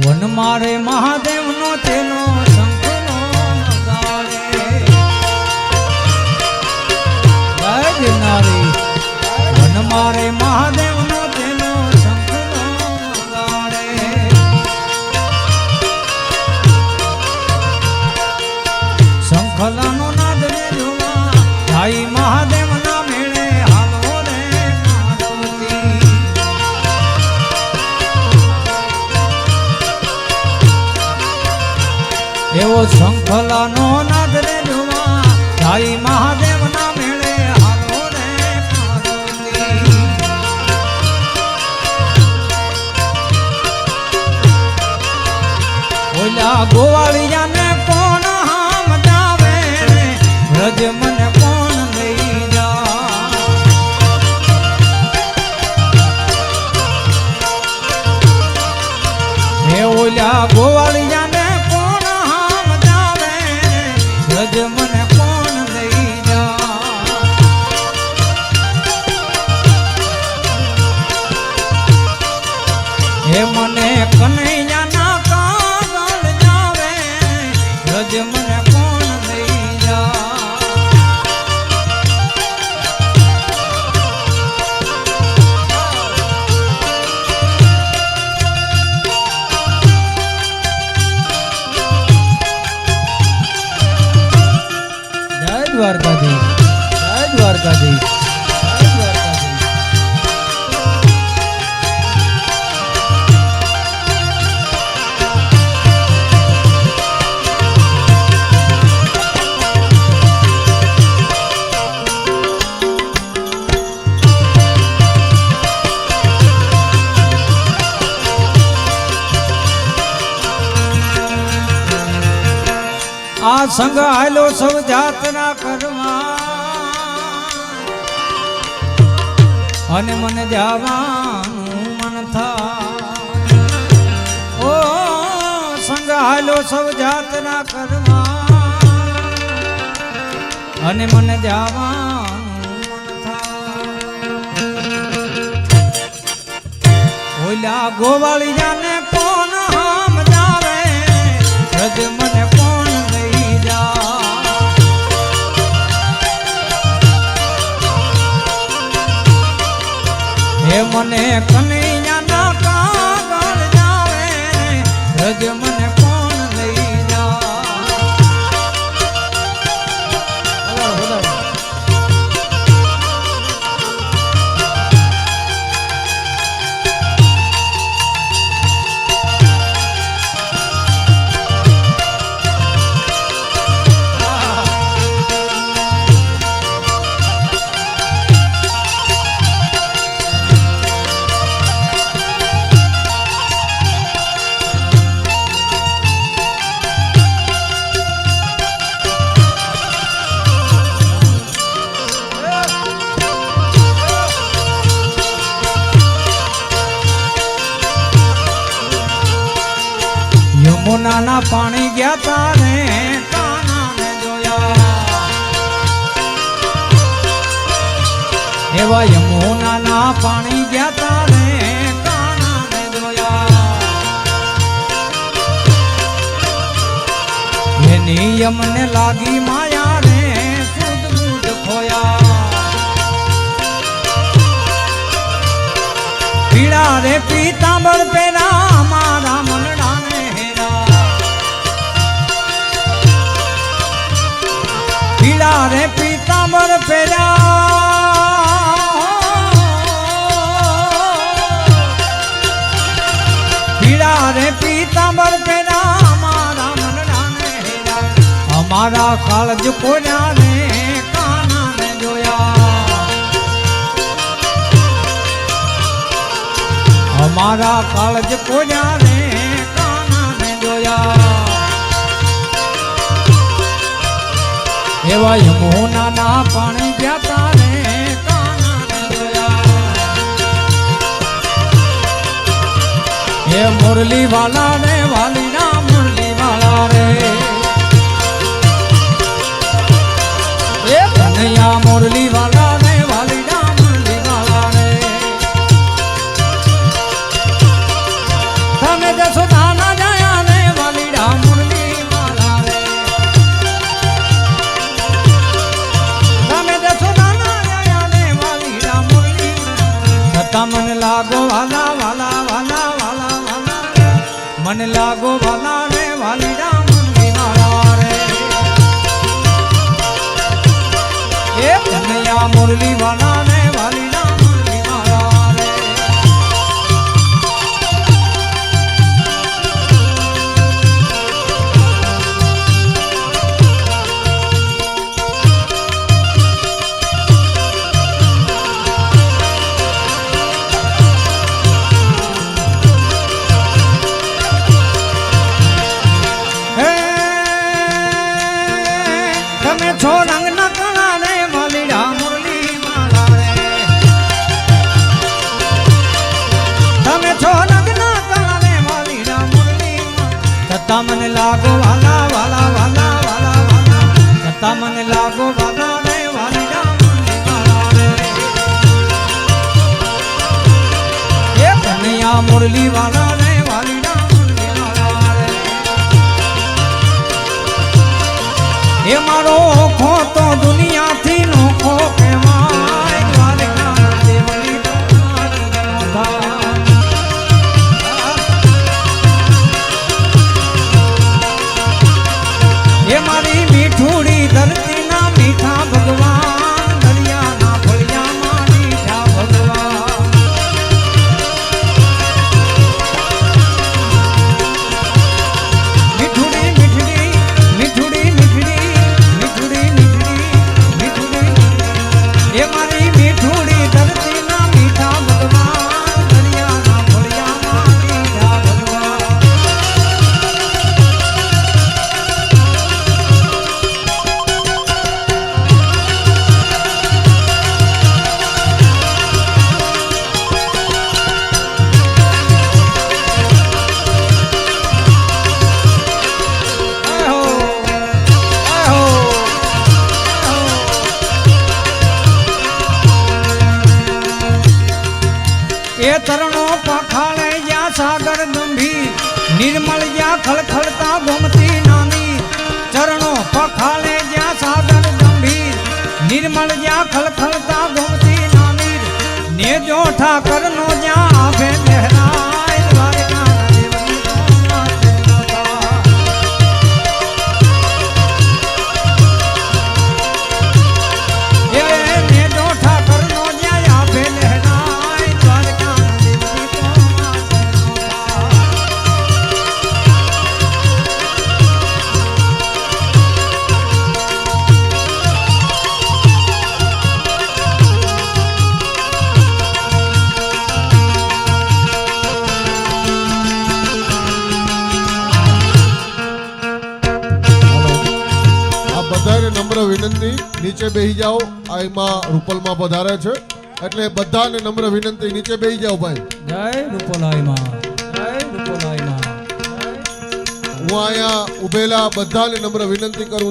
one મારે મહાદેવનો તેનો શંખનો નગાડે જય ગિરનારી વન મારે મહાદેવનો તેનો શંખનો નગાડે શંખલાનો નાદ રે જોવા ભાઈ મહાદેવના મેળે હાલો રે પાર્વતી એવો શંખલાનો નાદ રે જોવા ભાઈ મહાદેવના મેળે હાલો રે પાર્વતી ઓલા ગોવાળિયાને કોણ હામ જાવે વ્રજ મને કોણ લઈ જા હે ઓલા ગોવાળિયાને વ્રજ મને કોણ લઈ જા હે મને કનૈયાના કાગળ જાવે વ્રજ મને કોણ લઈ જા દ્વારકાધીશ જય દ્વારકાધીશ જય દ્વારકાધીશ આ સંગ આયલો સૌ જાતના કરવા અને મને જવાનું મન થાય ઓ સંગ આયલો સૌ જાતના કરવા અને મને જવાનું મન થાય ઓલા ગોવાળિયાને કોણ હામ જાવે વ્રજ મને કોણ લઈ જા હે મને કનૈયાના કાગળ જાવે વ્રજ મને કોણ લઈ જા યમુનાના પાણી ગયા તારે કાનાને જોયા એવા યમુનાના પાણી ગયા તારે કાનાને જોયા એની યમને લાગી માયા રે સુધ બુધ ખોયા પીડા રે પીતાંબર પેરા મારા મનડાને પીડા રે પીતાંબર પેરા પીડા રે પીતાંબર પેરા મારા મનડાને હેરા અમારા કાળજ કોર્યા રે કાનાને જોયા અમારા કાળજ કોર્યા રે કાનાને જોયા એવા યમુનાના પાણી ગયા તારે કાનાને જોયા હે મુરલી વાલા રે વાલીના મુરલી વાલા રે એ કનૈયા મુરલી વાલા રે વાલીના મુરલી વાલા રે તમે જશોદાના છતાં મને લાગો વાલા વાલા વાલા વાલા વાલા મને લાગો વાલા રે વાલીડા મનની માળા રે એ કનૈયા મુરલી વાલા રે વાલીડા મનની માળા રે તમે છો રંગના કણા રે વાલીડા મુરલી માળા રે તમે છો રંગના કણા રે વાલીડા મુરલી છતાં મને લાગો વાલા વાલા વાલા વાલા વાલા છતાં મને લાગો વાલા રે વાલીડા મુરલી માળા રે એ કનૈયા મુરલી વાલા રે વાલીડા મુરલી માળા રે એ મારો ઓખો તો દુનિયાથી નોખો કહેવાય દ્વારકા દેવની એ મારી મીઠુડી ધરતીના મીઠા ભગવાન દરિયાના ફળિયામાં મીઠા ભગવાન મીઠુડી મીઠડી મીઠુડી મીઠડી મીઠુડી મીઠડી મીઠુડી એ મારી મીઠુડી ધરતીના મીઠા ભગવાન દરિયાના ફળિયામાં મીઠા ભગવાન એ તરણો પખાળે જ્યાં સાગર ગંભીર નિર્મળ જ્યાં ખળખળતા ગોમતી નાની ચરણો પખાળે જ્યાં સાગર ગંભીર નિર્મળ જ્યાં ખળખળતા ગોમતી નાની ને જો ઠાકર નો જ્યાં આભે લહેરાય દ્વારકા દેવની એ ને જો ઠાકર નો જ્યાં આભે લહેરાય દ્વારકા દેવની આ બધાને નમ્ર વિનંતી નીચે બેસી જાઓ આ એમાં રૂપલમાં પધારે છે એટલે બધાને નમ્ર વિનંતી નીચે બેસી જાઓ ભાઈ જય રૂપલાઈ માં જય રૂપલાઈ માં હું અહીંયા ઉભેલા બધાને નમ્ર વિનંતી કરું